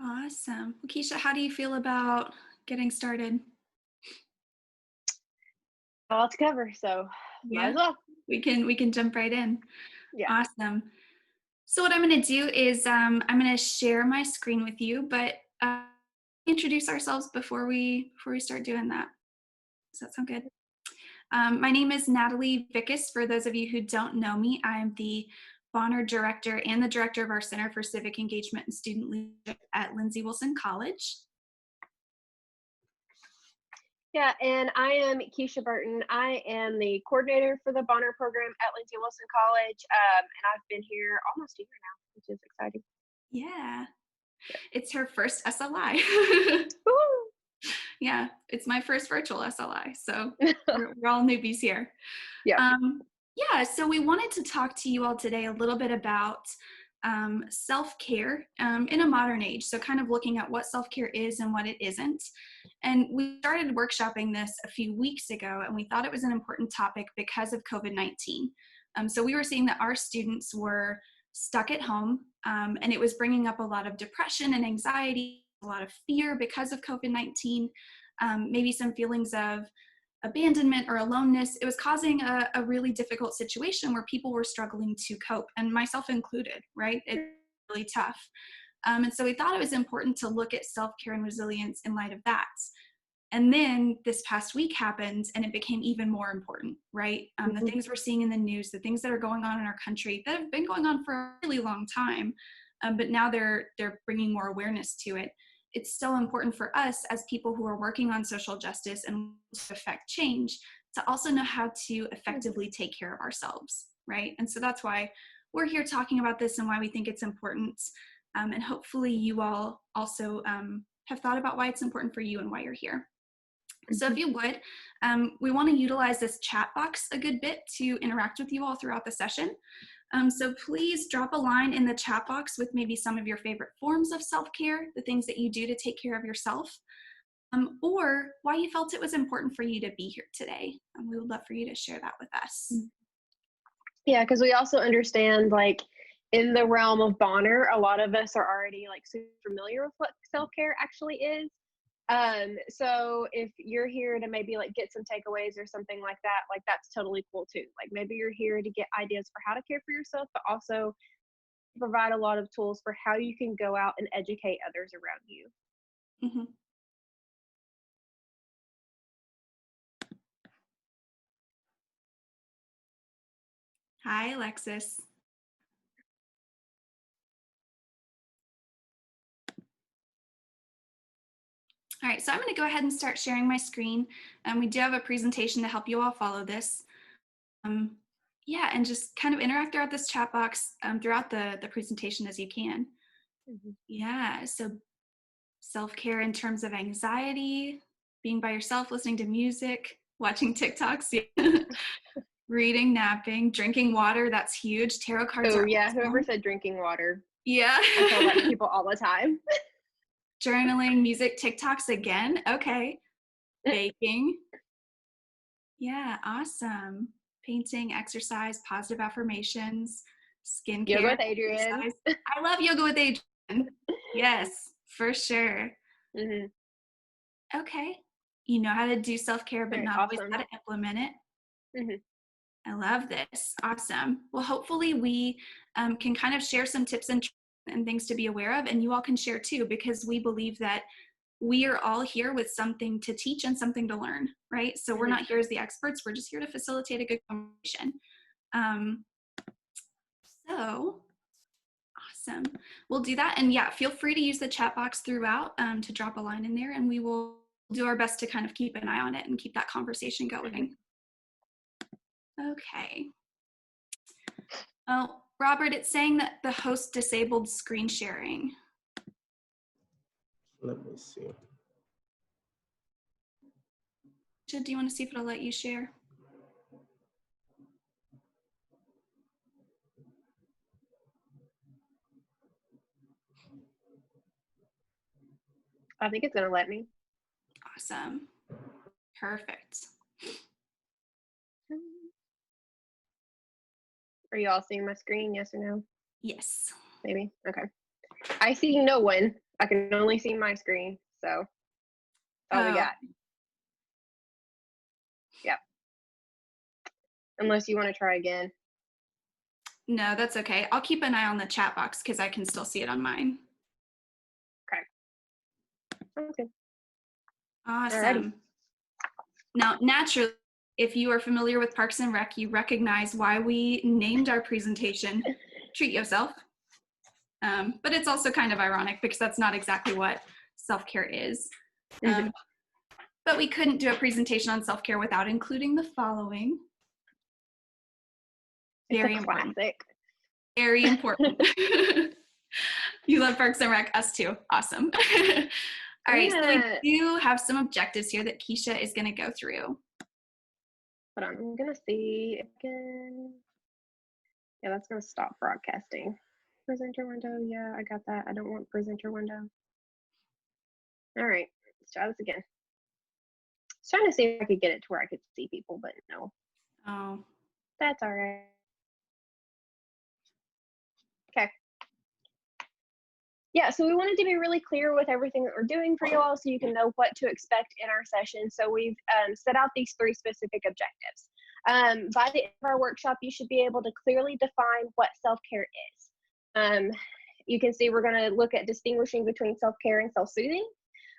Awesome. Well, Keisha, how do you feel about getting started? A lot to cover, so might Yeah, as well. we can jump right in. Yeah. Awesome. So what I'm going to do is I'm going to share my screen with you, but introduce ourselves before we start doing that. Does that sound good? My name is Natalie Vickus. For those of you who don't know me, I'm the Bonner Director and the Director of our Center for Civic Engagement and Student Leadership at Lindsey Wilson College. Yeah, and I am Keisha Burton. I am the coordinator for the Bonner program at Lindsey Wilson College, and I've been here almost a year now, which is exciting. Yeah, it's her first SLI. Woo! Yeah, it's my first virtual SLI, so we're all newbies here. Yeah. Yeah, so we wanted to talk to you all today a little bit about self-care in a modern age. So kind of looking at what self-care is and what it isn't. And we started workshopping this a few weeks ago, and we thought it was an important topic because of COVID-19. So we were seeing that our students were stuck at home, and it was bringing up a lot of depression and anxiety, a lot of fear because of COVID-19, maybe some feelings of abandonment or aloneness. It was causing a really difficult situation where people were struggling to cope, and myself included, right? It's really tough. And so we thought it was important to look at self-care and resilience in light of that. And then this past week happened and it became even more important, right? The Mhm. things we're seeing in the news, the things that are going on in our country that have been going on for a really long time, but now they're bringing more awareness to it. It's so important for us as people who are working on social justice and to affect change to also know how to effectively take care of ourselves, right? And so that's why we're here talking about this and why we think it's important. And hopefully you all also have thought about why it's important for you and why you're here. So if Mhm. you would, we want to utilize this chat box a good bit to interact with you all throughout the session. So please drop a line in the chat box with maybe some of your favorite forms of self-care, the things that you do to take care of yourself, or why you felt it was important for you to be here today. And we would love for you to share that with us. Yeah, because we also understand, like, in the realm of Bonner, a lot of us are already like super familiar with what self care actually is. So if you're here to maybe like get some takeaways or something like that, like that's totally cool too. Like maybe you're here to get ideas for how to care for yourself, but also provide a lot of tools for how you can go out and educate others around you. Mm-hmm. Hi, Alexis. All right, so I'm going to go ahead and start sharing my screen. We do have a presentation to help you all follow this. Um, yeah, and just kind of interact throughout this chat box throughout the presentation as you can. Mhm. Yeah, so self-care in terms of anxiety, being by yourself, listening to music, watching TikToks, reading, napping, drinking water, that's huge. Tarot cards Oh are yeah, whoever awesome. said drinking water, Yeah. I tell that to people all the time. Journaling, music, TikToks again. Okay. Baking. Yeah, awesome. Painting, exercise, positive affirmations, Yoga skincare, with Adrian. exercise. I love yoga with Adrian. Yes, for sure. Hmm. Okay. You know how to do self-care, All but right, not always awesome. how to implement it. Hmm. I love this. Awesome. Well, hopefully we can kind of share some tips and things to be aware of, and you all can share too, because we believe that we are all here with something to teach and something to learn, right? So we're Hmm. not here as the experts. We're just here to facilitate a good conversation. Um, so awesome. We'll do that. And yeah, feel free to use the chat box throughout to drop a line in there, and we will do our best to kind of keep an eye on it and keep that conversation Hmm. going. Okay. Oh, Robert, it's saying that the host disabled screen sharing. Let me see. Do you want to see if it'll let you share? I think it's gonna let me. Awesome. Perfect. Are you all seeing my screen? Yes or no? Yes. Maybe. Okay. I see no one. I can only see my screen, so that's all we Oh, got. Yep. Unless you want to try again. no, that's okay. I'll keep an eye on the chat box because I can still see it on mine. Okay. Sounds good. Alrighty. Awesome. Now, naturally, if you are familiar with Parks and Rec, you recognize why we named our presentation Treat Yourself. But it's also kind of ironic because that's not exactly what self-care is. Mhm. But we couldn't do a presentation on self-care without including the following. It's a Very important. classic. Very important. You love Parks and Rec, us too. Awesome. All I'm right, so we gonna do have some objectives here that Keisha is going to go through. hold on. I'm gonna see again. Yeah, that's gonna stop broadcasting. Presenter window. Yeah, I got that. I don't want presenter window. All right, let's try this again. I was trying to see if I could get it to where I could see people, but no, Oh, that's all right. Okay. Yeah, so we wanted to be really clear with everything that we're doing for you all so you can know what to expect in our session. So we've set out these 3 specific objectives. By the end of our workshop, you should be able to clearly define what self-care is. You can see we're going to look at distinguishing between self-care and self-soothing,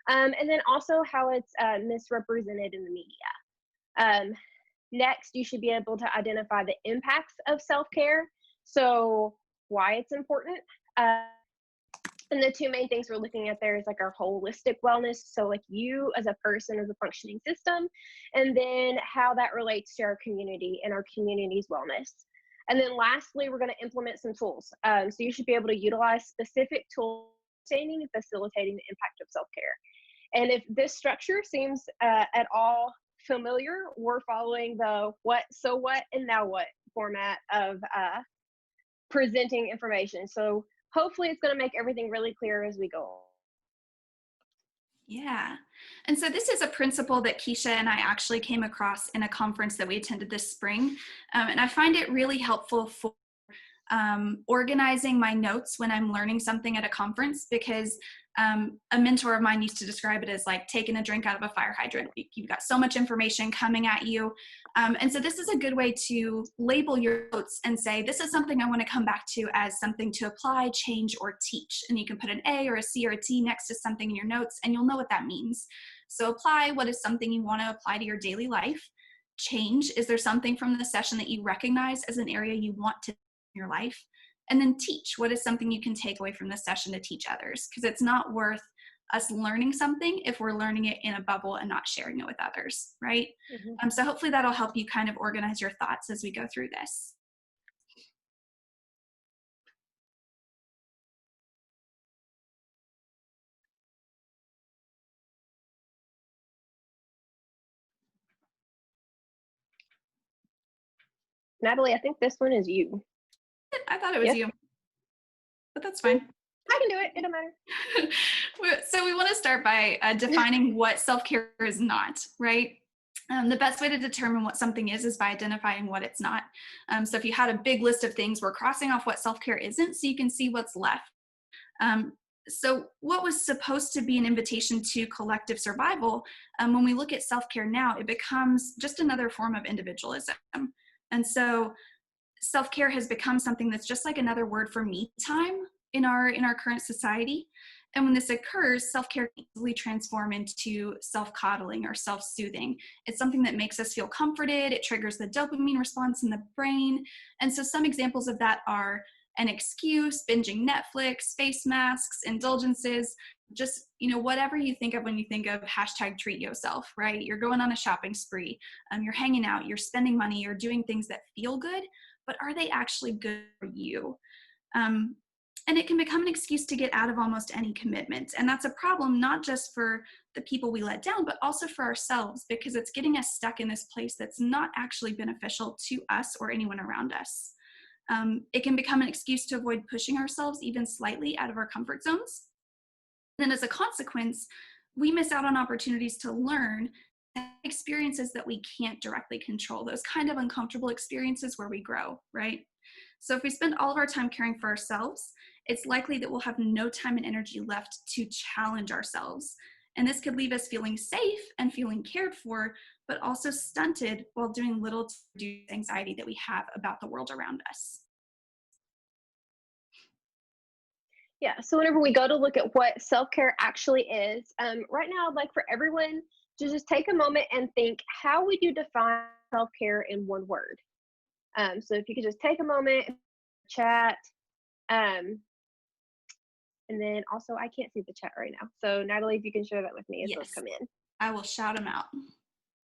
and then also how it's misrepresented in the media. Next, you should be able to identify the impacts of self-care, so why it's important. And the 2 main things we're looking at there is like our holistic wellness. So like you as a person, as a functioning system, and then how that relates to our community and our community's wellness. And then lastly, we're going to implement some tools. So you should be able to utilize specific tools understanding and facilitating the impact of self-care. And if this structure seems at all familiar, we're following the what, so what, and now what format of presenting information. So hopefully it's going to make everything really clear as we go. yeah. And so this is a principle that Keisha and I actually came across in a conference that we attended this spring. And I find it really helpful for organizing my notes when I'm learning something at a conference, because a mentor of mine used to describe it as like taking a drink out of a fire hydrant. You've got so much information coming at you. And so this is a good way to label your notes and say, this is something I want to come back to as something to apply, change, or teach. And you can put an A or a C or a T next to something in your notes, and you'll know what that means. So apply, what is something you want to apply to your daily life? Change, is there something from the session that you recognize as an area you want to your life? And then teach, what is something you can take away from this session to teach others? Because it's not worth us learning something if we're learning it in a bubble and not sharing it with others, right? Mm-hmm. So hopefully that'll help you kind of organize your thoughts as we go through this. Natalie, I think this one is you. I thought it was Yes, you, but that's fine. I can do it. It don't matter. So we want to start by defining what self-care is not, right? The best way to determine what something is by identifying what it's not. So if you had a big list of things, we're crossing off what self-care isn't so you can see what's left. So what was supposed to be an invitation to collective survival, when we look at self-care now, it becomes just another form of individualism. And so self-care has become something that's just like another word for me time in our current society. And when this occurs, self-care can easily transform into self-coddling or self-soothing. It's something that makes us feel comforted. It triggers the dopamine response in the brain. And so some examples of that are an excuse, binging Netflix, face masks, indulgences, just, whatever you think of when you think of hashtag treat yourself, right? You're going on a shopping spree, you're hanging out, you're spending money, you're doing things that feel good, but are they actually good for you? And it can become an excuse to get out of almost any commitment. And that's a problem, not just for the people we let down, but also for ourselves, because it's getting us stuck in this place that's not actually beneficial to us or anyone around us. It can become an excuse to avoid pushing ourselves even slightly out of our comfort zones. Then as a consequence, we miss out on opportunities to learn experiences that we can't directly control, those kind of uncomfortable experiences where we grow, right? So if we spend all of our time caring for ourselves, it's likely that we'll have no time and energy left to challenge ourselves. And this could leave us feeling safe and feeling cared for, but also stunted while doing little to reduce anxiety that we have about the world around us. Yeah. So whenever we go to look at what self care actually is, right now, I'd like for everyone to just take a moment and think, how would you define self care in one word? So if you could just take a moment, chat, um, and then also I can't see the chat right now. So Natalie, if you can share that with me as those Yes, come in. I will shout them out.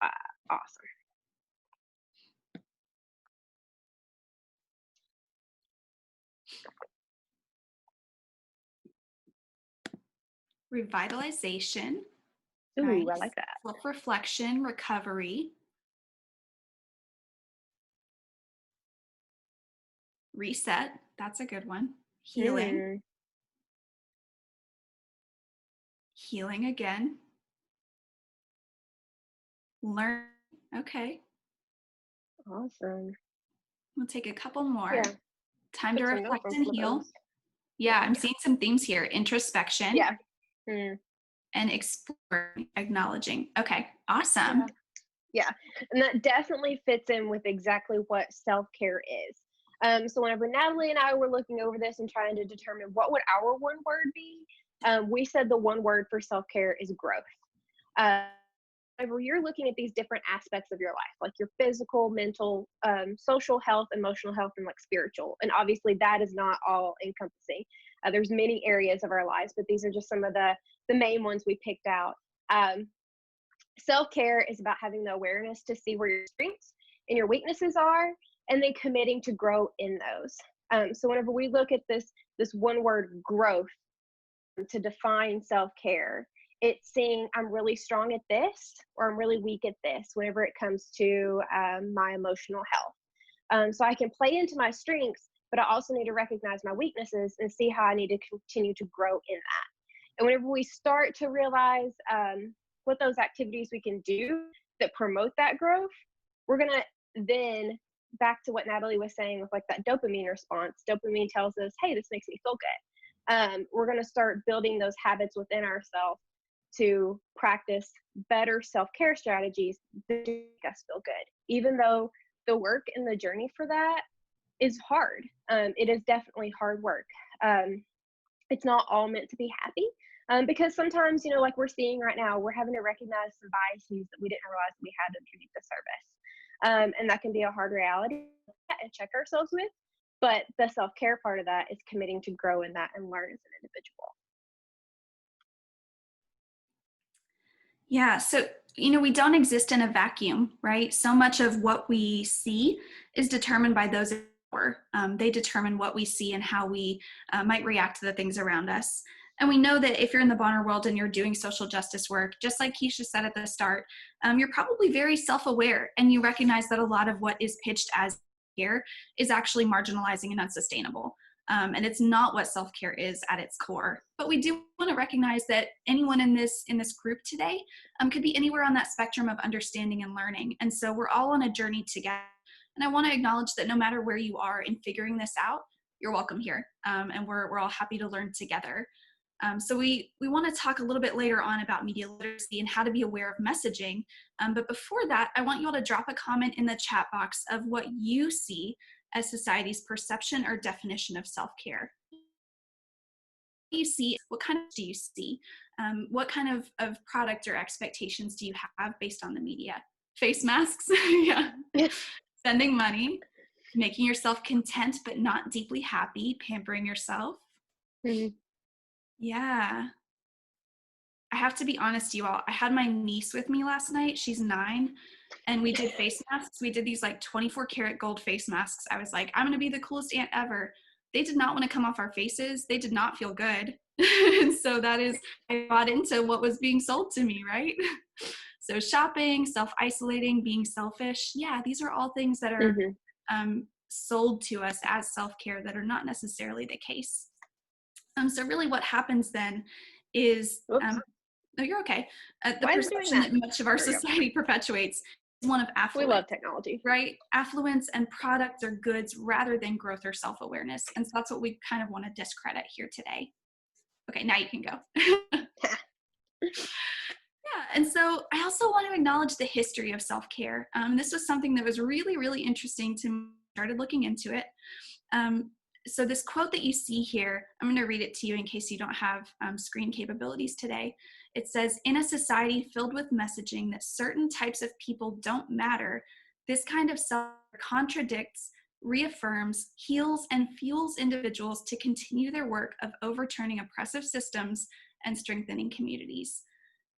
Uh, awesome. Revitalization, Ooh, right? I like that. Self-reflection, recovery, reset, that's a good one. Healing, Mm, healing again, learn. Okay, awesome. we'll take a couple more. Yeah, Time to took some notes reflect on and some of heal. those. Yeah, I'm seeing some themes here. Introspection Yeah. Mm, and exploring, acknowledging. Okay, awesome. yeah. Yeah, and that definitely fits in with exactly what self-care is. So whenever Natalie and I were looking over this and trying to determine what would our one word be, we said the one word for self-care is growth. Uh, Whenever you're looking at these different aspects of your life, like your physical, mental, social health, emotional health, and like spiritual, and obviously that is not all encompassing. There's many areas of our lives, but these are just some of the main ones we picked out. Um, Self-care is about having the awareness to see where your strengths and your weaknesses are, and then committing to grow in those. So whenever we look at this one word growth to define self-care, it's saying I'm really strong at this or I'm really weak at this whenever it comes to my emotional health. So I can play into my strengths, but I also need to recognize my weaknesses and see how I need to continue to grow in that. And whenever we start to realize what those activities we can do that promote that growth, we're going to then, back to what Natalie was saying with like that dopamine response, dopamine tells us, hey, this makes me feel good. We're going to start building those habits within ourselves to practice better self-care strategies that make us feel good, even though the work and the journey for that is hard. It is definitely hard work. It's not all meant to be happy, because sometimes, like we're seeing right now, we're having to recognize some biases that we didn't realize we had underneath the surface. And that can be a hard reality and check ourselves with. But the self-care part of that is committing to grow in that and learn as an individual. Yeah, so we don't exist in a vacuum, right? So much of what we see is determined by those in power. They determine what we see and how we might react to the things around us. And we know that if you're in the Bonner world and you're doing social justice work, just like Keisha said at the start, you're probably very self-aware and you recognize that a lot of what is pitched as care is actually marginalizing and unsustainable. And it's not what self-care is at its core. But we do want to recognize that anyone in this group today could be anywhere on that spectrum of understanding and learning. And so we're all on a journey together. And I want to acknowledge that no matter where you are in figuring this out, you're welcome here. And we're all happy to learn together. So we want to talk a little bit later on about media literacy and how to be aware of messaging. But before that, I want you all to drop a comment in the chat box of what you see as society's perception or definition of self-care. What do you see? What kind of do you see? What kind of product or expectations do you have based on the media? Face masks, yeah. Spending money, making yourself content but not deeply happy, pampering yourself. Mhm. Yeah. I have to be honest, you all. I had my niece with me last night. She's 9. And we did face masks. We did these like 24 karat gold face masks. I was like, I'm going to be the coolest aunt ever. They did not want to come off our faces. They did not feel good. And so I bought into what was being sold to me, right? So shopping, self-isolating, being selfish. Yeah, these are all things that are Mhm. sold to us as self-care that are not necessarily the case. So really what happens then is, Whoops. no, you're okay. The Why is it doing perception that? that much of our There we go. society perpetuates is one of We affluence, love technology. right? Affluence and products or goods rather than growth or self-awareness. And so that's what we kind of want to discredit here today. Okay, now you can go. Yeah, and so I also want to acknowledge the history of self-care. This was something that was really, really interesting to me. I started looking into it. So this quote that you see here, I'm going to read it to you in case you don't have screen capabilities today. It says, "In a society filled with messaging that certain types of people don't matter, this kind of self contradicts, reaffirms, heals, and fuels individuals to continue their work of overturning oppressive systems and strengthening communities."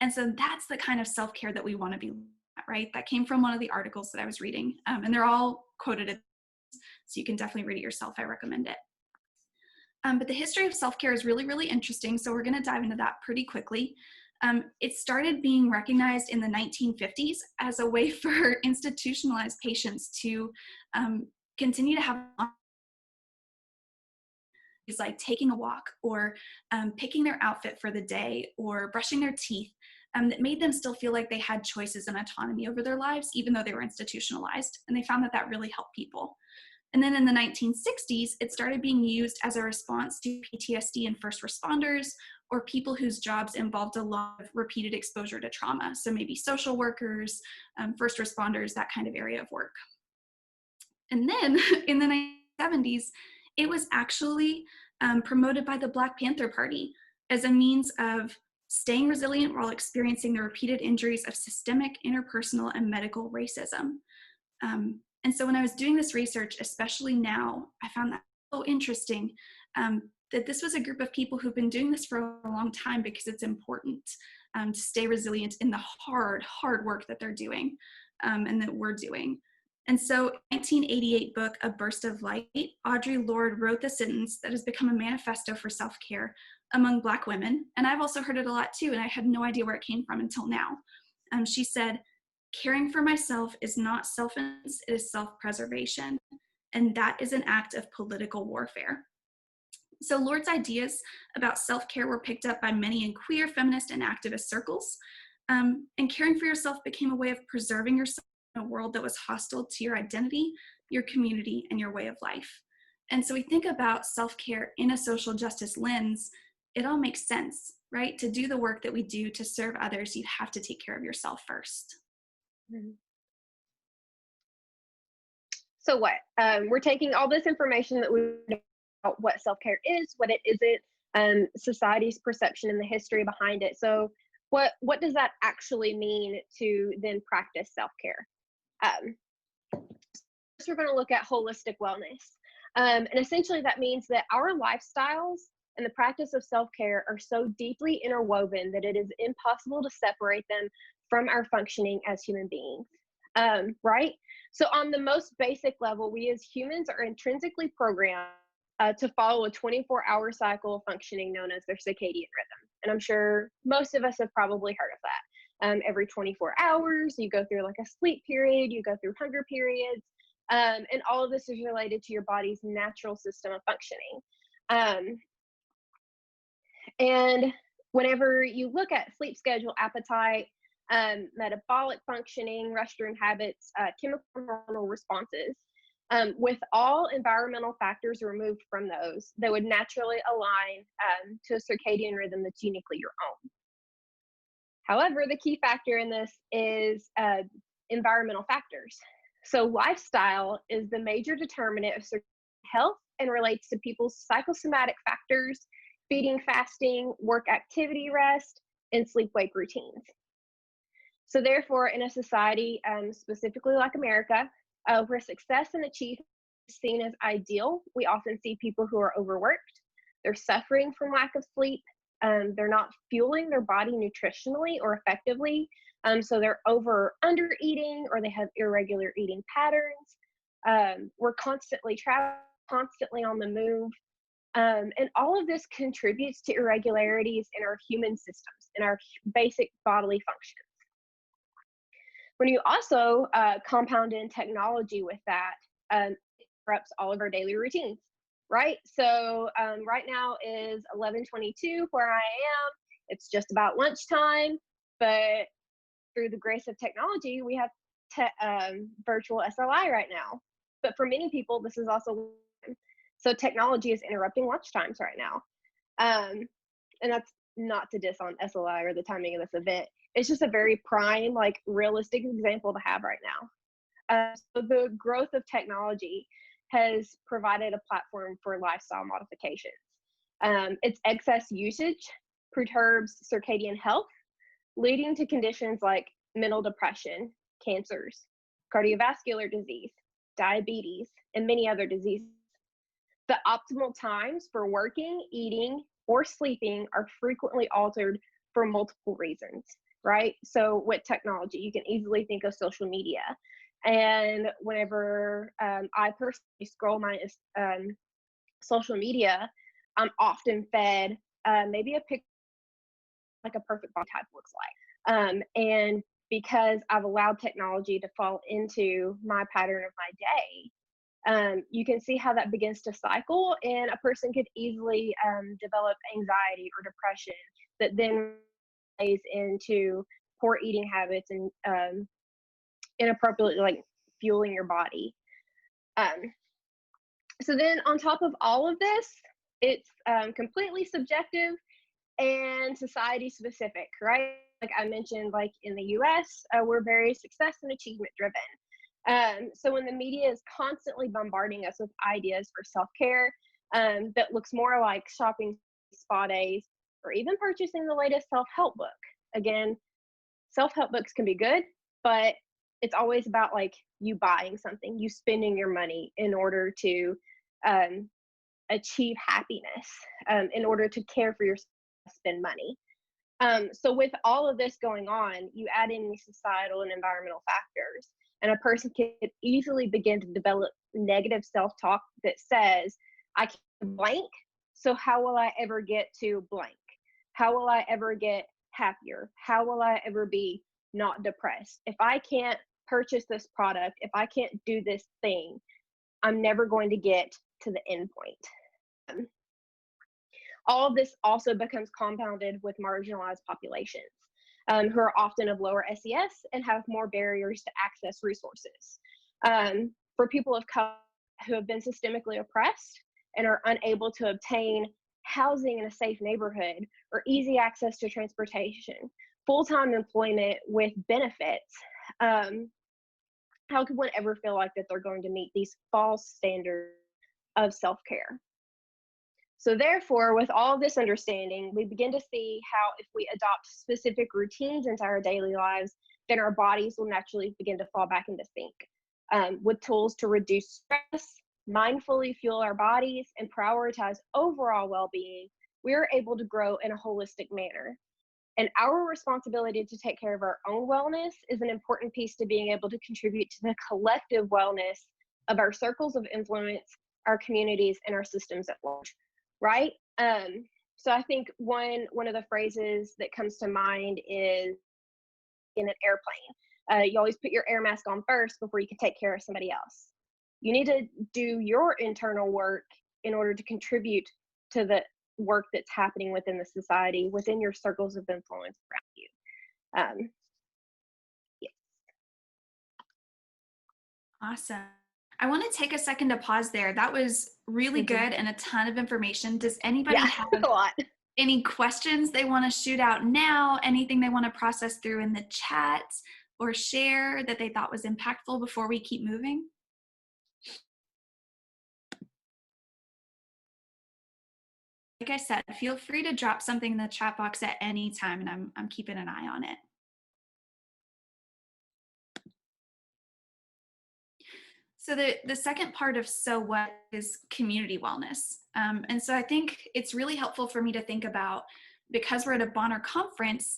And so that's the kind of self-care that we want to be at, right? That came from one of the articles that I was reading, and they're all quoted, so you can definitely read it yourself. I recommend it. But the history of self-care is really, really interesting, so we're going to dive into that pretty quickly. It started being recognized in the 1950s as a way for institutionalized patients to continue to have is like taking a walk or picking their outfit for the day or brushing their teeth, that made them still feel like they had choices and autonomy over their lives, even though they were institutionalized. And they found that that really helped people. And then in the 1960s, it started being used as a response to PTSD in first responders or people whose jobs involved a lot of repeated exposure to trauma. So maybe social workers, first responders, that kind of area of work. And then in the 1970s, it was actually promoted by the Black Panther Party as a means of staying resilient while experiencing the repeated injuries of systemic, interpersonal, and medical racism. And so when I was doing this research, especially now, I found that so interesting, that this was a group of people who've been doing this for a long time because it's important to stay resilient in the hard, hard work that they're doing and that we're doing. And so, 1988 book, A Burst of Light, Audre Lorde wrote the sentence that has become a manifesto for self-care among Black women. And I've also heard it a lot too, and I had no idea where it came from until now. She said, "Caring for myself is not self-interest, it is self-preservation. And that is an act of political warfare." So Lorde's ideas about self-care were picked up by many in queer, feminist, and activist circles. And caring for yourself became a way of preserving yourself in a world that was hostile to your identity, your community, and your way of life. And so we think about self-care in a social justice lens, it all makes sense, right? To do the work that we do to serve others, you have to take care of yourself first. Mhm. So what? We're taking all this information that we know about what self-care is, what it isn't, society's perception and the history behind it. So what does that actually mean to then practice self-care? Um, First, we're going to look at holistic wellness. And essentially, that means that our lifestyles and the practice of self care are so deeply interwoven that it is impossible to separate them from our functioning as human beings. Right? So, on the most basic level, we as humans are intrinsically programmed to follow a 24-hour cycle of functioning known as their circadian rhythm. And I'm sure most of us have probably heard of that. Every 24 hours, you go through like a sleep period, you go through hunger periods, and all of this is related to your body's natural system of functioning. And whenever you look at sleep schedule, appetite, metabolic functioning, restroom habits, chemical and hormonal responses, with all environmental factors removed from those, they would naturally align to a circadian rhythm that's uniquely your own. However, the key factor in this is environmental factors. So, lifestyle is the major determinant of health and relates to people's psychosomatic factors, feeding, fasting, work activity, rest, and sleep wake routines. So, therefore, in a society, specifically like America, where success and achievement is seen as ideal, we often see people who are overworked, they're suffering from lack of sleep, they're not fueling their body nutritionally or effectively. So they're under eating or they have irregular eating patterns. We're constantly traveling, constantly on the move. And all of this contributes to irregularities in our human systems, in our basic bodily functions. When you also compound in technology with that, it disrupts all of our daily routines. Right? So right now is 11:22 where I am. It's just about lunchtime, but through the grace of technology, we have virtual SLI right now. But for many people, this is also so technology is interrupting lunch times right now. Um, and that's not to diss on SLI or the timing of this event. It's just a very prime, like realistic example to have right now. So the growth of technology has provided a platform for lifestyle modifications. Its excess usage perturbs circadian health, leading to conditions like mental depression, cancers, cardiovascular disease, diabetes, and many other diseases. The optimal times for working, eating, or sleeping are frequently altered for multiple reasons, right? So with technology, you can easily think of social media. And whenever I personally scroll my social media, I'm often fed maybe a picture like a perfect body type looks like. And because I've allowed technology to fall into my pattern of my day, you can see how that begins to cycle, and a person could easily develop anxiety or depression that then plays into poor eating habits and inappropriately like fueling your body. Um, so then on top of all of this, it's completely subjective and society specific, right? Like I mentioned, like in the US, we're very success and achievement driven. So when the media is constantly bombarding us with ideas for self-care that looks more like shopping spa days or even purchasing the latest self-help book. Again, self-help books can be good, but it's always about like you buying something, you spending your money in order to um, achieve happiness, in order to care for yourself, spend money. So with all of this going on, you add in these societal and environmental factors, and a person can easily begin to develop negative self-talk that says, I can't blank, so how will I ever get to blank? How will I ever get happier? How will I ever be not depressed? If I can't purchase this product, if I can't do this thing, I'm never going to get to the end point. All of this also becomes compounded with marginalized populations who are often of lower SES and have more barriers to access resources. For people of color who have been systemically oppressed and are unable to obtain housing in a safe neighborhood or easy access to transportation, full-time employment with benefits, how could one ever feel like that they're going to meet these false standards of self-care? So therefore, with all this understanding, we begin to see how if we adopt specific routines into our daily lives, then our bodies will naturally begin to fall back into sync. With tools to reduce stress, mindfully fuel our bodies, and prioritize overall well-being, we are able to grow in a holistic manner. And our responsibility to take care of our own wellness is an important piece to being able to contribute to the collective wellness of our circles of influence, our communities, and our systems at large. Right? So I think one of the phrases that comes to mind is in an airplane. You always put your air mask on first before you can take care of somebody else. You need to do your internal work in order to contribute to the work that's happening within the society, within your circles of influence around you. Yes. Awesome. I want to take a second to pause there. That was really good and a ton of information. Does anybody Yeah, have a lot. any questions they want to shoot out now? Anything they want to process through in the chat or share that they thought was impactful before we keep moving? Like I said, feel free to drop something in the chat box at any time, and I'm keeping an eye on it. So the second part of so what is community wellness. And so I think it's really helpful for me to think about, because we're at a Bonner conference,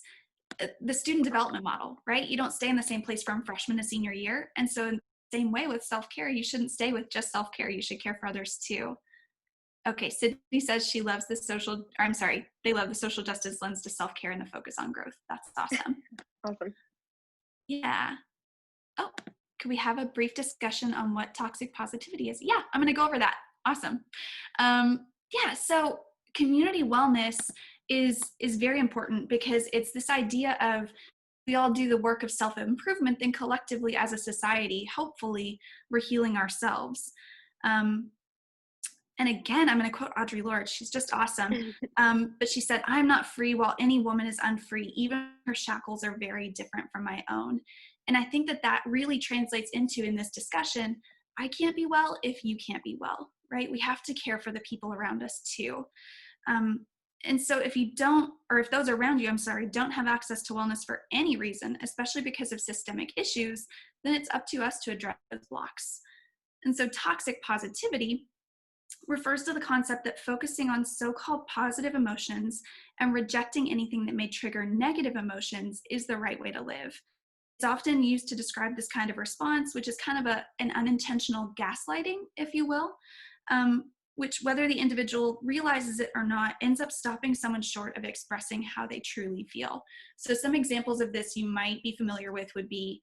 the student development model, right? You don't stay in the same place from freshman to senior year. And so in the same way with self-care, you shouldn't stay with just self-care. You should care for others too. Okay, Sydney says she loves the they love the social justice lens to self-care and the focus on growth. That's awesome. Awesome. Yeah. Oh, could we have a brief discussion on what toxic positivity is? Yeah, I'm going to go over that. Awesome. Yeah, so community wellness is very important because it's this idea of we all do the work of self-improvement, then collectively as a society, hopefully we're healing ourselves. And again, I'm going to quote Audre Lorde. She's just awesome. But she said, "I'm not free while any woman is unfree. Even her shackles are very different from my own." And I think that that really translates into, in this discussion, I can't be well if you can't be well, right? We have to care for the people around us too. Um, and so if you don't, or if those around you, I'm sorry, don't have access to wellness for any reason, especially because of systemic issues, then it's up to us to address those blocks. And so toxic positivity refers to the concept that focusing on so-called positive emotions and rejecting anything that may trigger negative emotions is the right way to live. It's often used to describe this kind of response, which is kind of an unintentional gaslighting, if you will, which, whether the individual realizes it or not, ends up stopping someone short of expressing how they truly feel. So some examples of this you might be familiar with would be,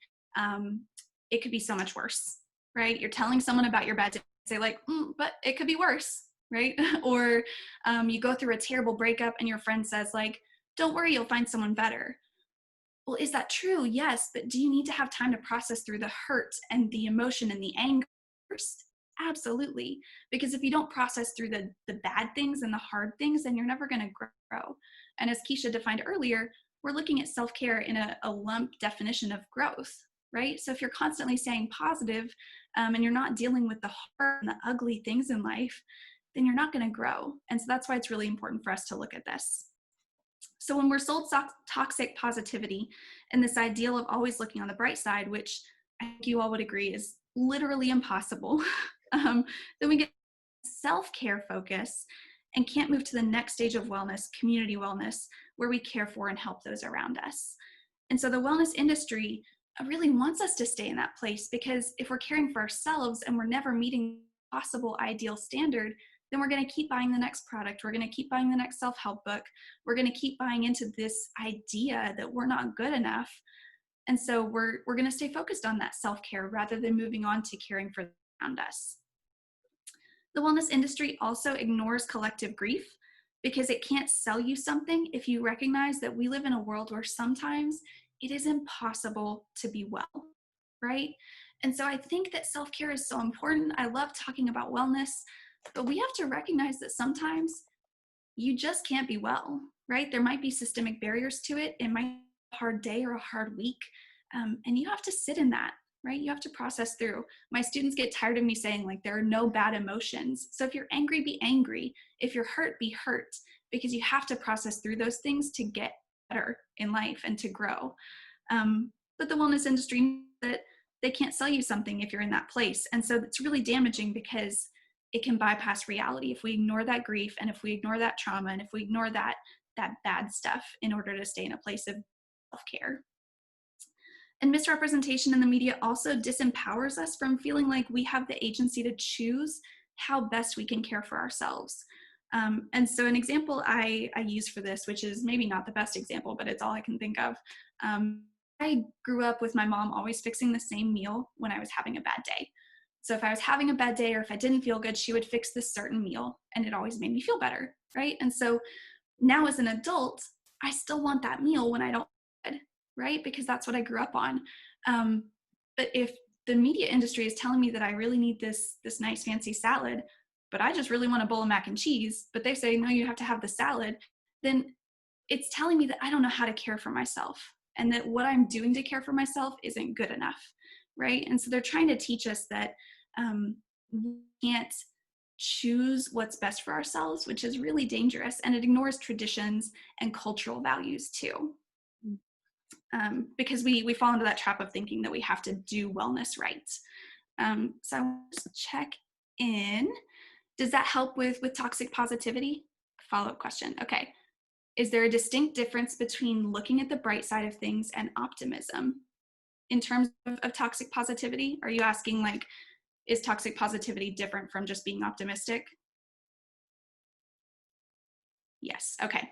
it could be so much worse, right? You're telling someone about your bad day, say like, but it could be worse, right? Or you go through a terrible breakup and your friend says like, don't worry, you'll find someone better. Well, is that true? Yes, but do you need to have time to process through the hurt and the emotion and the anger first? Absolutely. Because if you don't process through the bad things and the hard things, then you're never going to grow. And as Keisha defined earlier, we're looking at self-care in a lump definition of growth, right? So if you're constantly staying positive and you're not dealing with the hard and the ugly things in life, then you're not going to grow. And so that's why it's really important for us to look at this. So when we're sold toxic positivity and this ideal of always looking on the bright side, which I think you all would agree is literally impossible, then we get self-care focus and can't move to the next stage of wellness, community wellness, where we care for and help those around us. And so the wellness industry really wants us to stay in that place, because if we're caring for ourselves and we're never meeting possible ideal standard, then we're going to keep buying the next product. We're going to keep buying the next self-help book. We're going to keep buying into this idea that we're not good enough. And so we're going to stay focused on that self-care rather than moving on to caring for around us. The wellness industry also ignores collective grief because it can't sell you something if you recognize that we live in a world where sometimes it is impossible to be well, right? And so I think that self-care is so important. I love talking about wellness, but we have to recognize that sometimes you just can't be well, right? There might be systemic barriers to it. It might be a hard day or a hard week. And you have to sit in that, right? You have to process through. My students get tired of me saying like, there are no bad emotions. So if you're angry, be angry. If you're hurt, be hurt, because you have to process through those things to get better in life and to grow. But the wellness industry, that they can't sell you something if you're in that place. And so it's really damaging because it can bypass reality if we ignore that grief and if we ignore that trauma and if we ignore that bad stuff in order to stay in a place of self-care. And misrepresentation in the media also disempowers us from feeling like we have the agency to choose how best we can care for ourselves. And so an example I use for this, which is maybe not the best example, but it's all I can think of. I grew up with my mom always fixing the same meal when I was having a bad day. So if I was having a bad day or if I didn't feel good, she would fix this certain meal and it always made me feel better, right? And so now as an adult, I still want that meal when I don't feel good, right? Because that's what I grew up on. But if the media industry is telling me that I really need this nice fancy salad, but I just really want a bowl of mac and cheese, but they say, no, you have to have the salad, then it's telling me that I don't know how to care for myself and that what I'm doing to care for myself isn't good enough, right? And so they're trying to teach us that we can't choose what's best for ourselves, which is really dangerous, and it ignores traditions and cultural values too. Because we fall into that trap of thinking that we have to do wellness right. So I want to check in. Does that help with toxic positivity? Follow-up question. Okay. Is there a distinct difference between looking at the bright side of things and optimism in terms of toxic positivity? Are you asking like, is toxic positivity different from just being optimistic? Yes. Okay.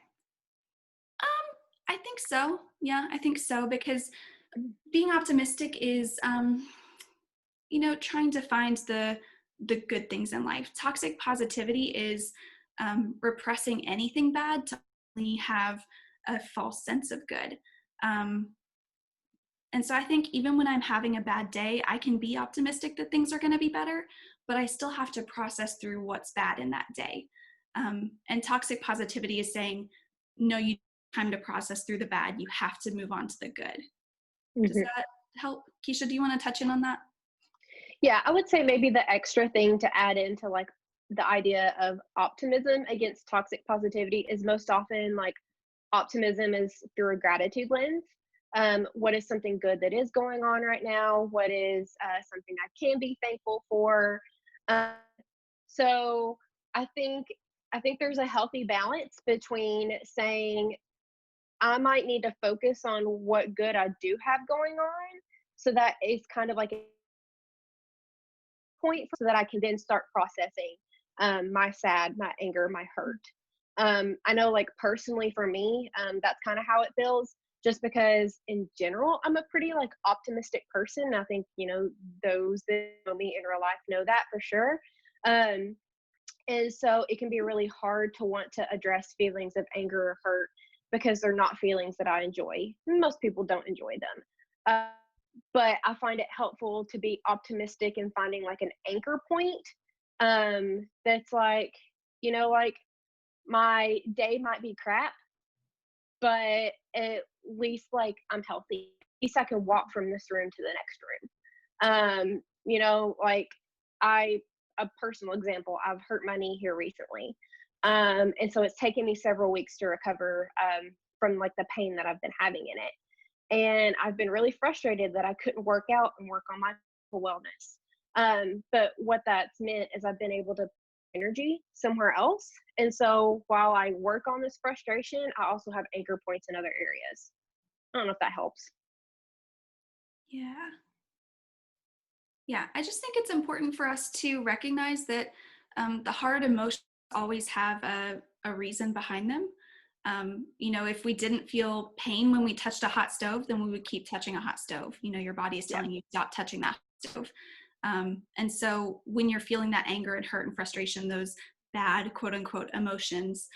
I think so. Yeah, I think so, because being optimistic is, trying to find the good things in life. Toxic positivity is repressing anything bad to only have a false sense of good. And so I think even when I'm having a bad day, I can be optimistic that things are going to be better, but I still have to process through what's bad in that day. And toxic positivity is saying, no, you have time to process through the bad. You have to move on to the good. Does Mhm. that help? Keisha, do you want to touch in on that? Yeah, I would say maybe the extra thing to add into like the idea of optimism against toxic positivity is most often like optimism is through a gratitude lens. What is something good that is going on right now? What is something I can be thankful for? Uh, so I think I think there's a healthy balance between saying I might need to focus on what good I do have going on, so that is kind of like a point so that I can then start processing my sad, my anger, my hurt. I know, like personally for me, that's kind of how it feels. Just because, in general, I'm a pretty like optimistic person. I think those that know me in real life know that for sure. Um, and so it can be really hard to want to address feelings of anger or hurt because they're not feelings that I enjoy. Most people don't enjoy them. But I find it helpful to be optimistic and finding like an anchor point that's like, like my day might be crap, but at least like I'm healthy. At least I can walk from this room to the next room. Like I, a personal example, I've hurt my knee here recently. And so it's taken me several weeks to recover from like the pain that I've been having in it. And I've been really frustrated that I couldn't work out and work on my wellness. But what that's meant is I've been able to energy somewhere else. And so while I work on this frustration, I also have anchor points in other areas. I don't know if that helps. Yeah. Yeah, I just think it's important for us to recognize that the hard emotions always have a reason behind them. If we didn't feel pain when we touched a hot stove, then we would keep touching a hot stove. Your body is Yeah. telling you stop touching that stove. And so when you're feeling that anger and hurt and frustration, those bad quote unquote emotions,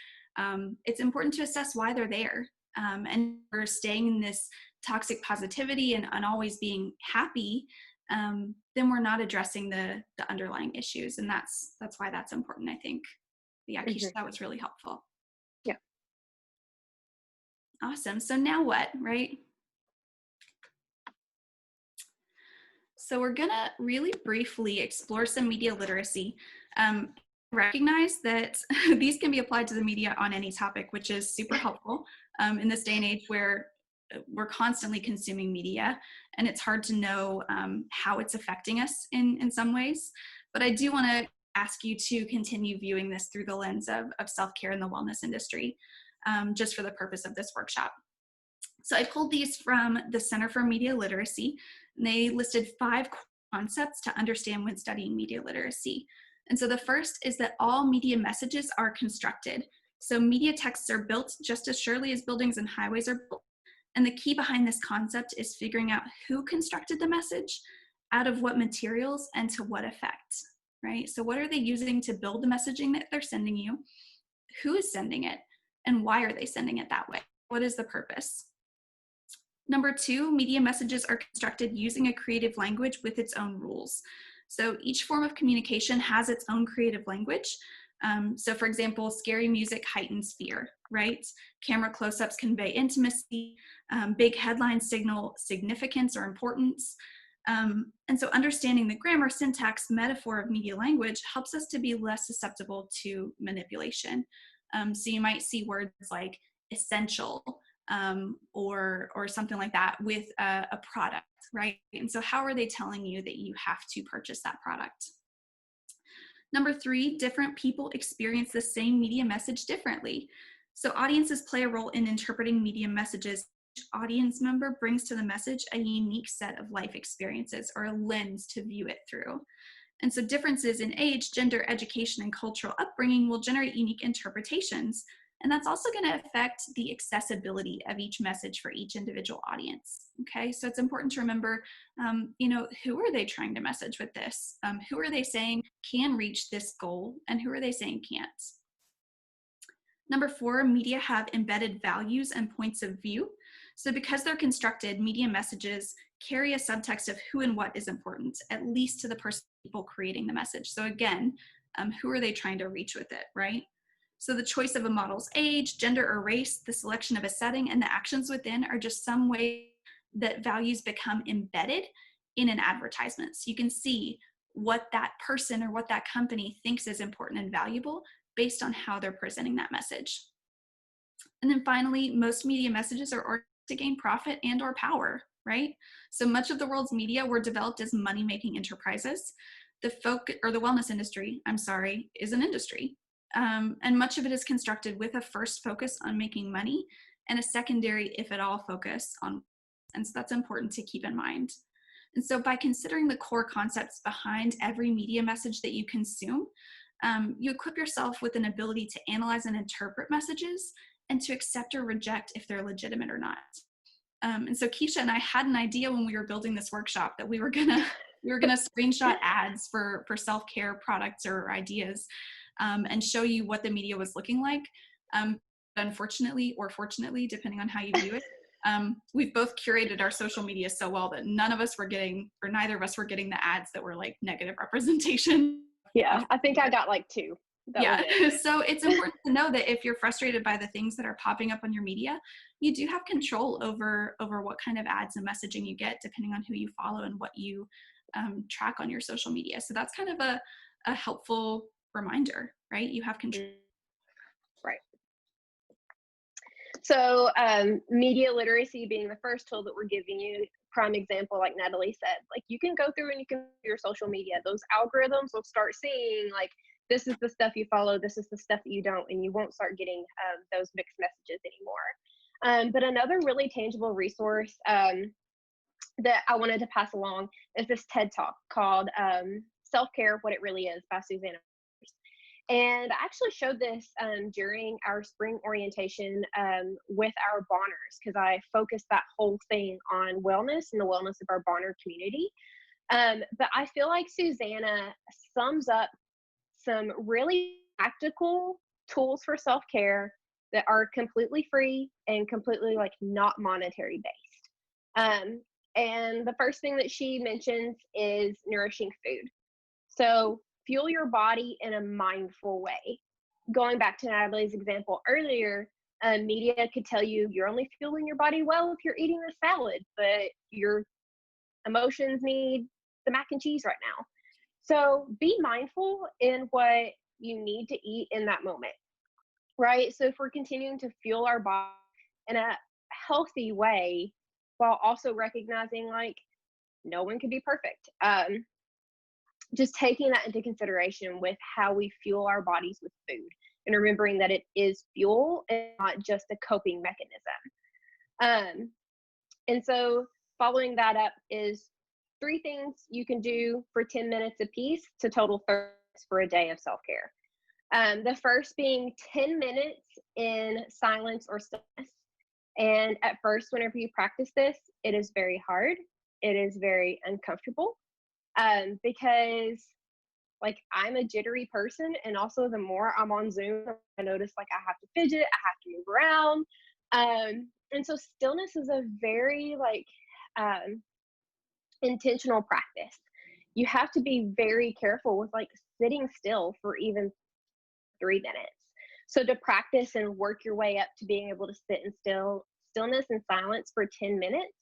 it's important to assess why they're there. And we're staying in this toxic positivity and always being happy, then we're not addressing the underlying issues, and that's why that's important, I think. But yeah, Keisha, Hmm. that was really helpful. Yeah. Awesome. So now what, right? So we're gonna really briefly explore some media literacy. Recognize that these can be applied to the media on any topic, which is super helpful in this day and age where we're constantly consuming media, and it's hard to know how it's affecting us in some ways. But I do want to ask you to continue viewing this through the lens of self-care in the wellness industry, just for the purpose of this workshop. So I pulled these from the Center for Media Literacy, and they listed 5 concepts to understand when studying media literacy. And so the first is that all media messages are constructed. So media texts are built just as surely as buildings and highways are built. And the key behind this concept is figuring out who constructed the message, out of what materials, and to what effect, right? So what are they using to build the messaging that they're sending you? Who is sending it? And why are they sending it that way? What is the purpose? Number 2, media messages are constructed using a creative language with its own rules. So each form of communication has its own creative language. So for example, scary music heightens fear, right? Camera close-ups convey intimacy. Big headlines signal significance or importance. And so understanding the grammar, syntax, metaphor of media language helps us to be less susceptible to manipulation. So you might see words like essential, or something like that with a product, right? And so how are they telling you that you have to purchase that product? Number 3, different people experience the same media message differently. So audiences play a role in interpreting media messages. Each audience member brings to the message a unique set of life experiences or a lens to view it through. And so differences in age, gender, education, and cultural upbringing will generate unique interpretations. And that's also going to affect the accessibility of each message for each individual audience. Okay, so it's important to remember, who are they trying to message with this? Who are they saying can reach this goal, and who are they saying can't? Number 4, media have embedded values and points of view. So because they're constructed, media messages carry a subtext of who and what is important, at least to the people creating the message. So again, who are they trying to reach with it, right? So the choice of a model's age, gender, or race, the selection of a setting, and the actions within are just some way that values become embedded in an advertisement. So you can see what that person or what that company thinks is important and valuable based on how they're presenting that message. And then finally, most media messages are organized to gain profit and or power, right? So much of the world's media were developed as money-making enterprises. The wellness industry, is an industry. And much of it is constructed with a first focus on making money and a secondary, if at all, focus on. And so that's important to keep in mind. And so by considering the core concepts behind every media message that you consume, you equip yourself with an ability to analyze and interpret messages and to accept or reject if they're legitimate or not. And so Keisha and I had an idea when we were building this workshop that we were gonna screenshot ads for self-care products or ideas, and show you what the media was looking like. Unfortunately, or fortunately, depending on how you view it, we've both curated our social media so well that neither of us were getting the ads that were like negative representation. Yeah, I think I got like 2. Yeah. So it's important to know that if you're frustrated by the things that are popping up on your media, you do have control over what kind of ads and messaging you get, depending on who you follow and what you track on your social media. So that's kind of a helpful reminder, right? You have control. Right. So media literacy being the first tool that we're giving you, prime example, like Natalie said, like you can go through and you can do your social media. Those algorithms will start seeing like, this is the stuff you follow, this is the stuff that you don't, and you won't start getting those mixed messages anymore. But another really tangible resource that I wanted to pass along is this TED Talk called Self-Care, What It Really Is by Susanna. And I actually showed this during our spring orientation with our Bonners, because I focused that whole thing on wellness and the wellness of our Bonner community. But I feel like Susanna sums up some really practical tools for self-care that are completely free and completely like not monetary based. And the first thing that she mentions is nourishing food. So fuel your body in a mindful way. Going back to Natalie's example earlier, media could tell you you're only fueling your body well if you're eating the salad, but your emotions need the mac and cheese right now. So be mindful in what you need to eat in that moment, right? So if we're continuing to fuel our body in a healthy way while also recognizing like no one can be perfect, just taking that into consideration with how we fuel our bodies with food and remembering that it is fuel and not just a coping mechanism. And so following that up is 3 things you can do for 10 minutes a piece to total 30 minutes for a day of self-care. The first being 10 minutes in silence or stillness. And at first, whenever you practice this, it is very hard. It is very uncomfortable because like I'm a jittery person. And also the more I'm on Zoom, I notice like I have to fidget, I have to move around. And so stillness is a very like intentional practice. You have to be very careful with like sitting still for even 3 minutes. So to practice and work your way up to being able to sit in stillness and silence for 10 minutes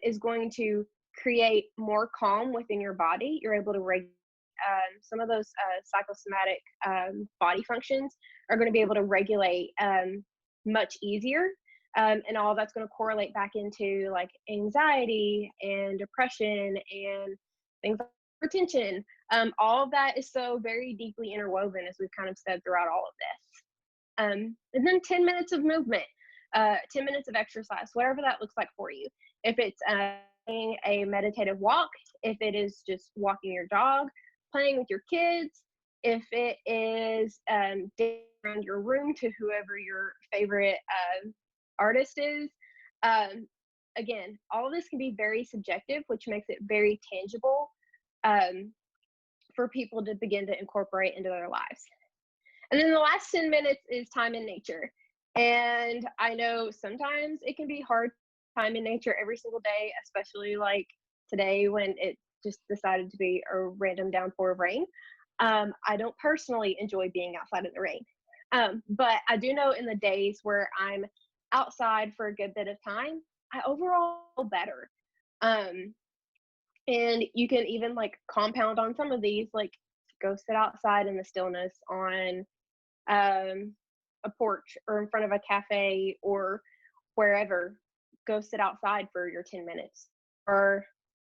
is going to create more calm within your body. You're able to regulate some of those psychosomatic body functions are going to be able to regulate much easier. And all that's going to correlate back into like anxiety and depression and things like hypertension. All of that is so very deeply interwoven, as we've kind of said throughout all of this. And then 10 minutes of movement, 10 minutes of exercise, whatever that looks like for you. If it's a meditative walk, if it is just walking your dog, playing with your kids, if it is dancing around your room to whoever your favorite artist is. Again, all of this can be very subjective, which makes it very tangible for people to begin to incorporate into their lives. And then the last 10 minutes is time in nature. And I know sometimes it can be hard time in nature every single day, especially like today when it just decided to be a random downpour of rain. I don't personally enjoy being outside in the rain. But I do know in the days where I'm outside for a good bit of time, I overall feel better. Um, and you can even like compound on some of these, like go sit outside in the stillness on a porch or in front of a cafe or wherever. Go sit outside for your 10 minutes, or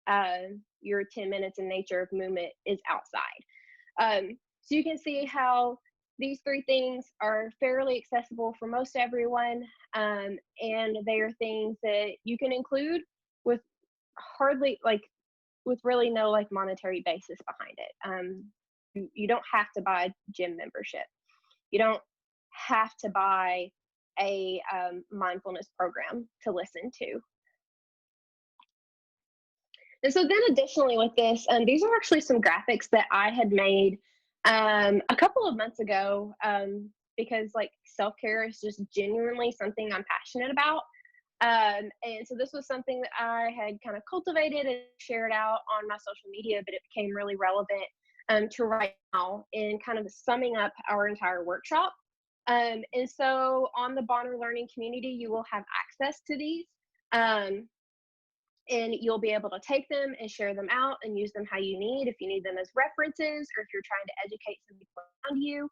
uh, your 10 minutes in nature of movement is outside. So you can see how these three things are fairly accessible for most everyone, and they are things that you can include with hardly like with really no like monetary basis behind it. You don't have to buy a gym membership. You don't have to buy a mindfulness program to listen to. And so then additionally with this, these are actually some graphics that I had made a couple of months ago, because like self-care is just genuinely something I'm passionate about. And so this was something that I had kind of cultivated and shared out on my social media, but it became really relevant to right now in kind of summing up our entire workshop. And so on the Bonner Learning community, you will have access to these. And you'll be able to take them and share them out and use them how you need, if you need them as references or if you're trying to educate some people around you.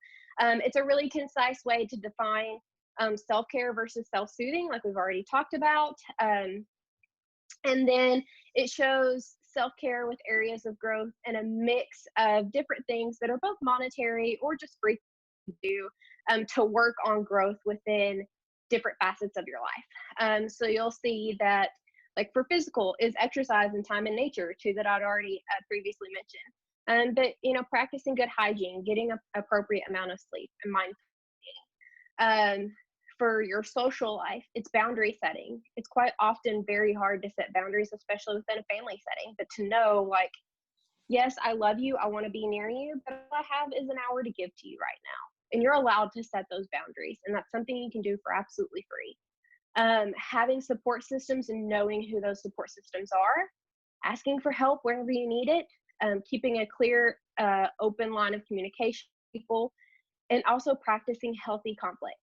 It's a really concise way to define self-care versus self-soothing, like we've already talked about. And then it shows self-care with areas of growth and a mix of different things that are both monetary or just free to do to work on growth within different facets of your life. So you'll see that like for physical is exercise and time in nature, too, that I'd already previously mentioned. But, you know, practicing good hygiene, getting an appropriate amount of sleep, and mindful eating. For your social life, it's boundary setting. It's quite often very hard to set boundaries, especially within a family setting, but to know like, yes, I love you, I want to be near you, but all I have is an hour to give to you right now. And you're allowed to set those boundaries. And that's something you can do for absolutely free. Having support systems and knowing who those support systems are, asking for help wherever you need it, keeping a clear, open line of communication with people, and also practicing healthy conflict.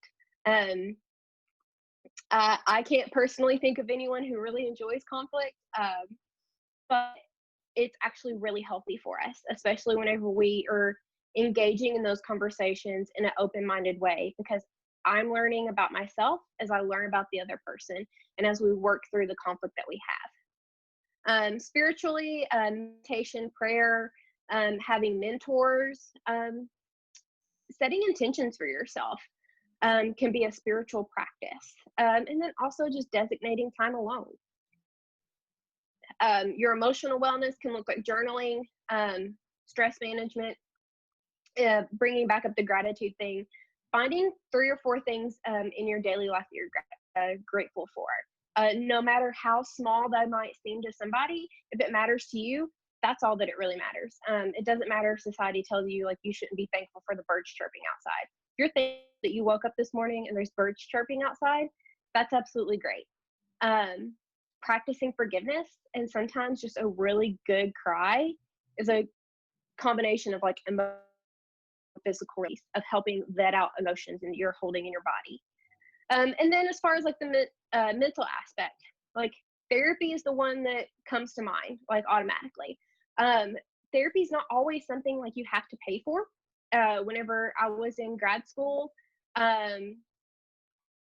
I can't personally think of anyone who really enjoys conflict, but it's actually really healthy for us, especially whenever we are engaging in those conversations in an open-minded way, because I'm learning about myself as I learn about the other person and as we work through the conflict that we have. Spiritually, meditation, prayer, having mentors, setting intentions for yourself can be a spiritual practice. And then also just designating time alone. Your emotional wellness can look like journaling, stress management, bringing back up the gratitude thing, finding 3 or 4 things in your daily life that you're grateful for. No matter how small that might seem to somebody, if it matters to you, that's all that it really matters. It doesn't matter if society tells you like you shouldn't be thankful for the birds chirping outside. If you're thankful that you woke up this morning and there's birds chirping outside, that's absolutely great. Practicing forgiveness, and sometimes just a really good cry is a combination of like physical release of helping vet out emotions and you're holding in your body. And then as far as like the mental aspect, like therapy is the one that comes to mind like automatically. Therapy is not always something like you have to pay for. Whenever I was in grad school,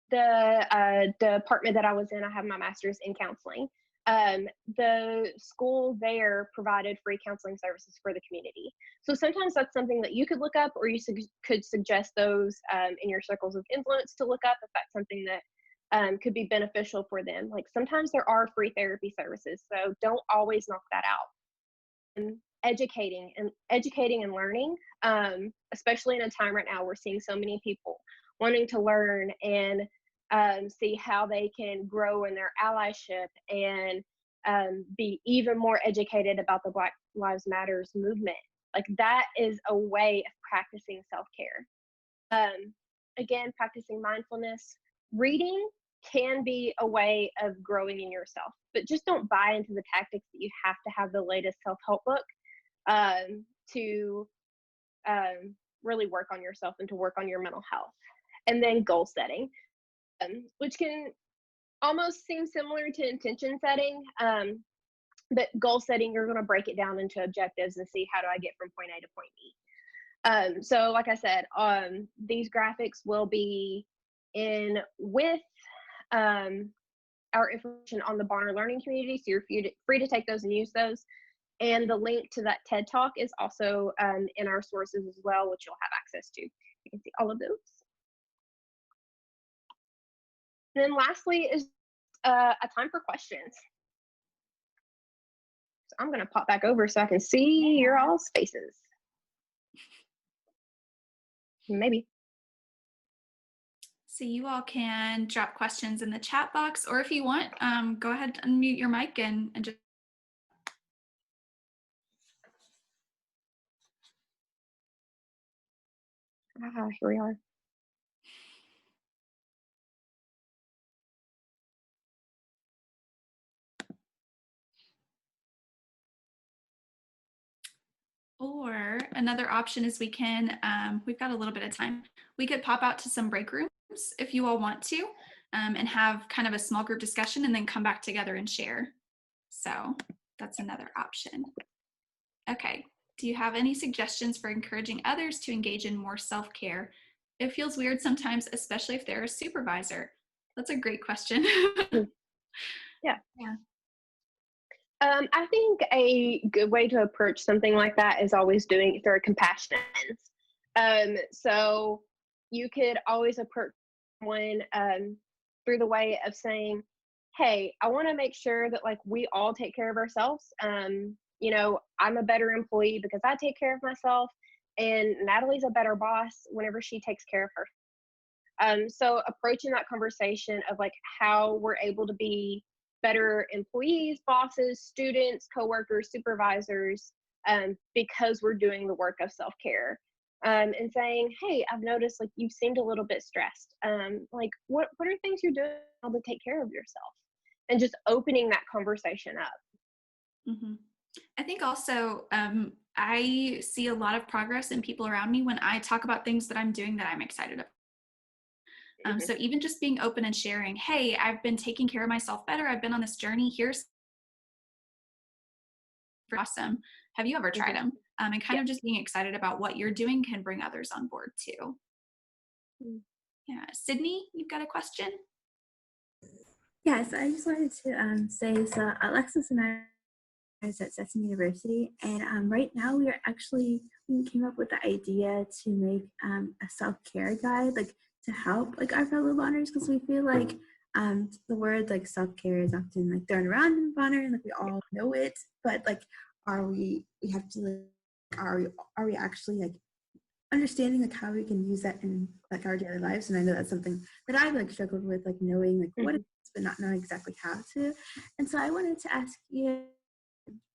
the department that I was in, I have my master's in counseling. The school there provided free counseling services for the community. So sometimes that's something that you could look up, or you could suggest those in your circles of influence to look up if that's something that could be beneficial for them. Like sometimes there are free therapy services, so don't always knock that out. And educating and learning, especially in a time right now, we're seeing so many people wanting to learn and see how they can grow in their allyship and be even more educated about the Black Lives Matters movement. Like that is a way of practicing self-care. Again, practicing mindfulness, reading, can be a way of growing in yourself. But just don't buy into the tactics that you have to have the latest self-help book to really work on yourself and to work on your mental health. And then goal setting, which can almost seem similar to intention setting. But goal setting, you're going to break it down into objectives and see, how do I get from point A to point B? So like I said, these graphics will be in with our information on the Bonner Learning Community, so you're free to take those and use those. And the link to that TED Talk is also in our sources as well, which you'll have access to. You can see all of those. And then lastly is a time for questions. So I'm going to pop back over so I can see your all's faces. Maybe. So you all can drop questions in the chat box, or if you want, go ahead and unmute your mic and just. Here we are. Or another option is we can, we've got a little bit of time. We could pop out to some break rooms if you all want to, and have kind of a small group discussion and then come back together and share. So that's another option. Okay. Do you have any suggestions for encouraging others to engage in more self-care? It feels weird sometimes, especially if they're a supervisor. That's a great question. Yeah. Yeah. I think a good way to approach something like that is always doing it through a compassionate lens. So you could always approach someone through the way of saying, hey, I want to make sure that like we all take care of ourselves. You know, I'm a better employee because I take care of myself, and Natalie's a better boss whenever she takes care of her. So approaching that conversation of like how we're able to be better employees, bosses, students, coworkers, supervisors, because we're doing the work of self-care. And saying, hey, I've noticed like you seemed a little bit stressed. Like what are things you're doing to take care of yourself? And just opening that conversation up. Mm-hmm. I think also I see a lot of progress in people around me when I talk about things that I'm doing that I'm excited about. So even just being open and sharing, hey, I've been taking care of myself better. I've been on this journey. Here's awesome. Have you ever tried them? And kind of just being excited about what you're doing can bring others on board too. Yeah. Sydney, you've got a question? Yes, I just wanted to say, so Alexis and I are at Sesame University, and right now we came up with the idea to make a self-care guide, like to help like our fellow Bonners, because we feel like the word like self-care is often like thrown around in Bonner, and like we all know it, but like we have to like, are we actually like understanding like how we can use that in like our daily lives? And I know that's something that I've like struggled with, like knowing like what it is, but not knowing exactly how to. And so I wanted to ask you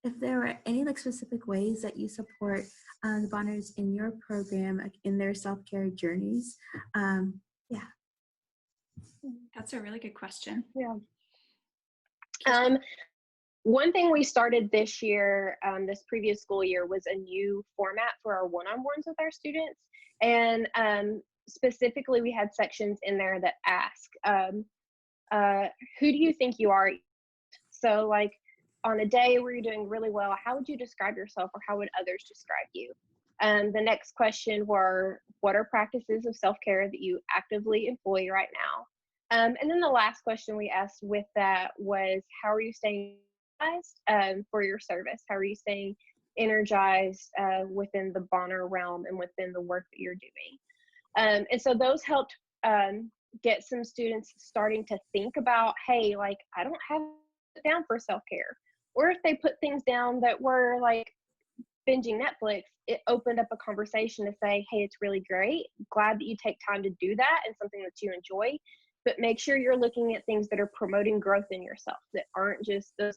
if there were any like specific ways that you support the Bonners in your program, like in their self-care journeys. Yeah. That's a really good question. Yeah. One thing we started this year, this previous school year, was a new format for our one-on-ones with our students. And specifically, we had sections in there that ask, who do you think you are? So like on a day where you're doing really well, how would you describe yourself, or how would others describe you? The next question were, what are practices of self-care that you actively employ right now? And then the last question we asked with that was, how are you staying for your service? How are you staying energized within the Bonner realm and within the work that you're doing? And so those helped get some students starting to think about, hey, like I don't have it down for self-care. Or if they put things down that were like binging Netflix, it opened up a conversation to say, hey, it's really great. Glad that you take time to do that and something that you enjoy. But make sure you're looking at things that are promoting growth in yourself, that aren't just those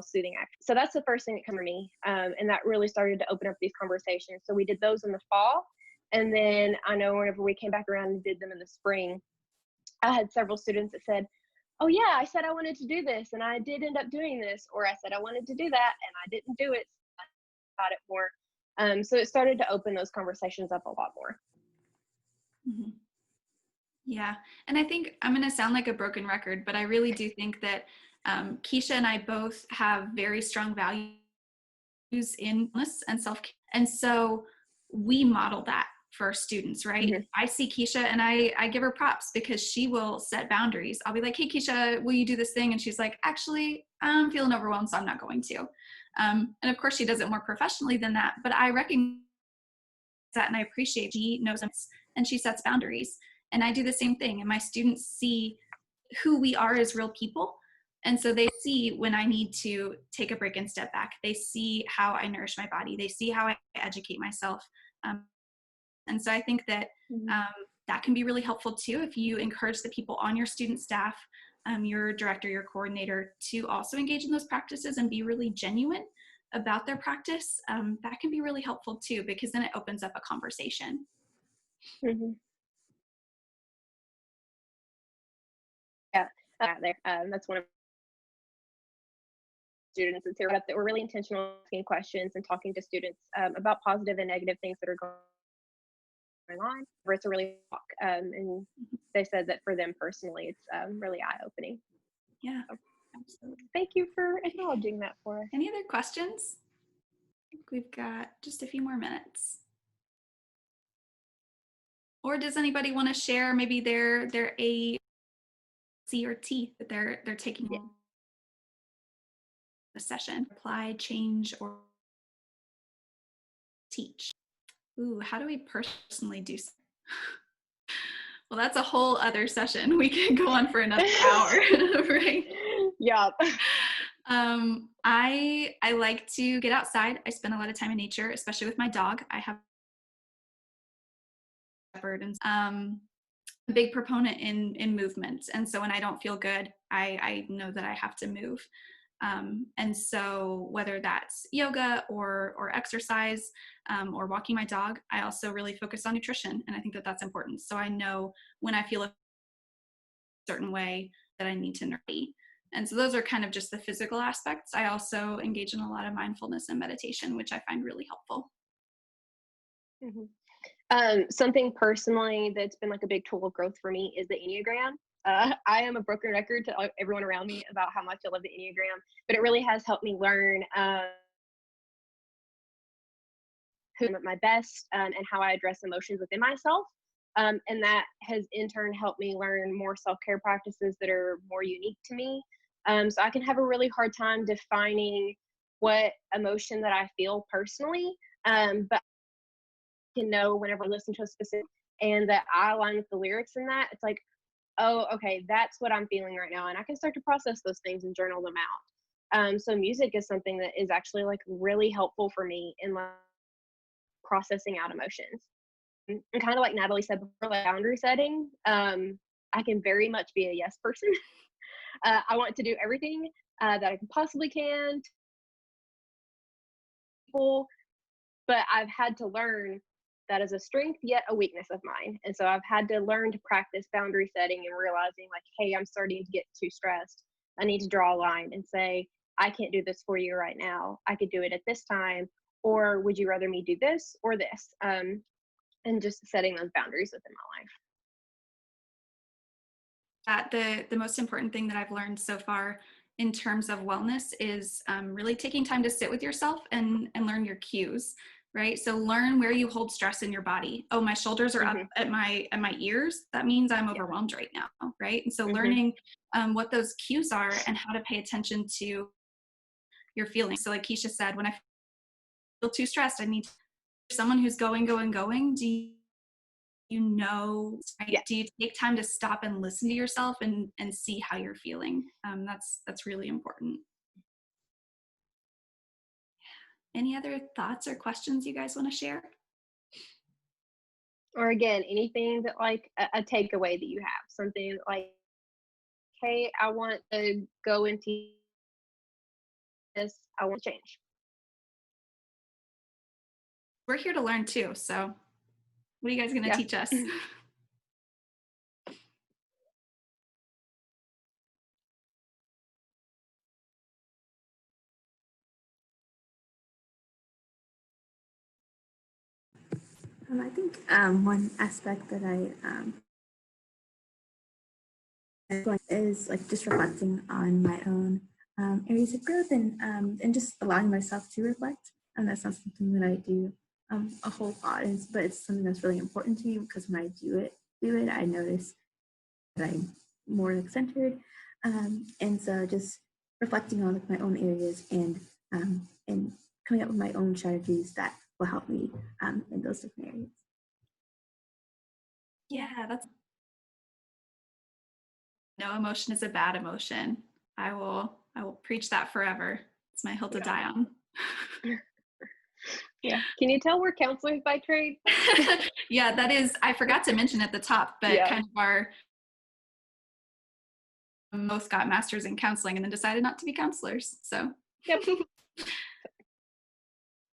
soothing actions. So that's the first thing that came to me. And that really started to open up these conversations. So we did those in the fall. And then I know whenever we came back around and did them in the spring, I had several students that said, oh yeah, I said I wanted to do this and I did end up doing this, or I said I wanted to do that and I didn't do it. So I got it more. So it started to open those conversations up a lot more. Mm-hmm. Yeah. And I think I'm going to sound like a broken record, but I really do think that Keisha and I both have very strong values in wellness and self-care. And so we model that for our students, right? Mm-hmm. I see Keisha and I give her props because she will set boundaries. I'll be like, hey, Keisha, will you do this thing? And she's like, actually, I'm feeling overwhelmed, so I'm not going to. And of course, she does it more professionally than that, but I recognize that and I appreciate she knows them and she sets boundaries. And I do the same thing. And my students see who we are as real people. And so they see when I need to take a break and step back. They see how I nourish my body. They see how I educate myself. And so I think that that can be really helpful too if you encourage the people on your student staff, your director, your coordinator, to also engage in those practices and be really genuine about their practice. That can be really helpful too, because then it opens up a conversation. Mm-hmm. Yeah, that's one of students that's here that we're really intentional asking questions and talking to students about positive and negative things that are going on. It's a really talk, and they said that for them personally, it's really eye-opening. Yeah, so, absolutely. Thank you for acknowledging that for us. Any other questions? I think we've got just a few more minutes. Or does anybody want to share maybe their A, C, or T that they're taking a session? Apply, change, or teach. Ooh, how do we personally do so? Well, that's a whole other session. We could go on for another hour, right? Yeah. I like to get outside. I spend a lot of time in nature, especially with my dog. I have a shepherd, and a big proponent in movement. And so when I don't feel good, I know that I have to move. And so whether that's yoga or exercise or walking my dog, I also really focus on nutrition. And I think that that's important. So I know when I feel a certain way that I need to nourish. And so those are kind of just the physical aspects. I also engage in a lot of mindfulness and meditation, which I find really helpful. Mm-hmm. Something personally that's been like a big tool of growth for me is the Enneagram. I am a broken record to everyone around me about how much I love the Enneagram, but it really has helped me learn who I'm at my best and how I address emotions within myself. And that has in turn helped me learn more self-care practices that are more unique to me. So I can have a really hard time defining what emotion that I feel personally, but I can know whenever I listen to a specific and that I align with the lyrics in that, it's like, oh, okay, that's what I'm feeling right now. And I can start to process those things and journal them out. So music is something that is actually like really helpful for me in like processing out emotions. And kind of like Natalie said before, like boundary setting, I can very much be a yes person. I want to do everything that I possibly can to people, but I've had to learn that is a strength yet a weakness of mine. And so I've had to learn to practice boundary setting and realizing like, hey, I'm starting to get too stressed. I need to draw a line and say, I can't do this for you right now. I could do it at this time. Or would you rather me do this or this? And just setting those boundaries within my life. The most important thing that I've learned so far in terms of wellness is really taking time to sit with yourself and learn your cues, right? So learn where you hold stress in your body. Oh, my shoulders are up at my ears. That means I'm overwhelmed right now, right? And so learning what those cues are and how to pay attention to your feelings. So like Keisha said, when I feel too stressed, I need someone who's going. Do you know, right? Yeah. Do you take time to stop and listen to yourself and see how you're feeling? That's really important. Any other thoughts or questions you guys want to share? Or again, anything that like a takeaway that you have, something like, hey, I want to go into this, I want to change. We're here to learn too, so What are you guys going to teach us? I think one aspect that I is like just reflecting on my own areas of growth and just allowing myself to reflect. And that's not something that I do a whole lot, but it's something that's really important to me because when I do it, I notice that I'm more like centered. And so just reflecting on like my own areas and coming up with my own strategies that will help me in those different areas. Yeah, that's no emotion is a bad emotion. I will preach that forever. It's my hill to die on. Yeah. Can you tell we're counselors by trade? Yeah, that is, I forgot to mention at the top, but kind of our both got masters in counseling and then decided not to be counselors. So yep.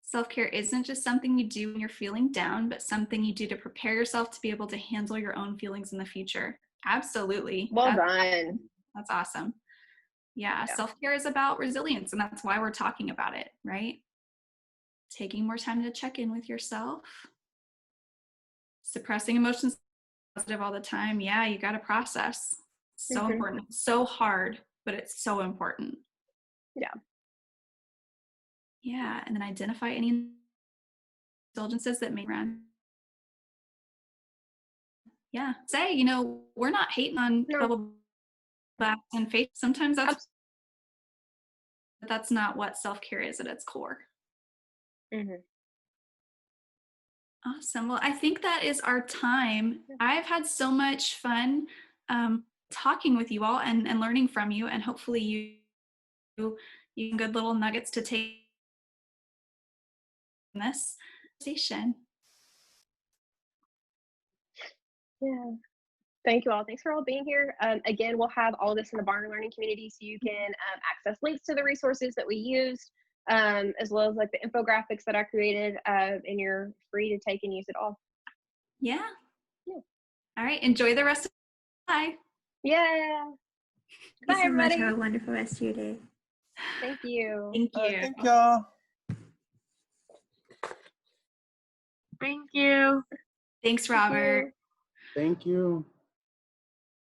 Self-care isn't just something you do when you're feeling down, but something you do to prepare yourself to be able to handle your own feelings in the future. Absolutely. Well done. That's awesome. Yeah, self-care is about resilience, and that's why we're talking about it, right? Taking more time to check in with yourself. Suppressing emotions positive all the time. Yeah, you got to process. So important. So hard, but it's so important. Yeah. Yeah, and then identify any indulgences that may run. Yeah, say, we're not hating on bubble baths and faith. Sometimes that's not what self-care is at its core. Awesome. Well, I think that is our time. I've had so much fun talking with you all and learning from you, and hopefully you get good little nuggets to take from this conversation. Yeah. Thank you all. Thanks for all being here. Again, we'll have all this in the Barner Learning community so you can access links to the resources that we used, as well as like the infographics that I created, and you're free to take and use it all. Yeah. All right. Enjoy the rest of the day. Yeah. Bye, everybody. Have a wonderful rest of your day. Thank you. Thank you. Thank y'all. Thank you. Thanks, Robert. Thank you.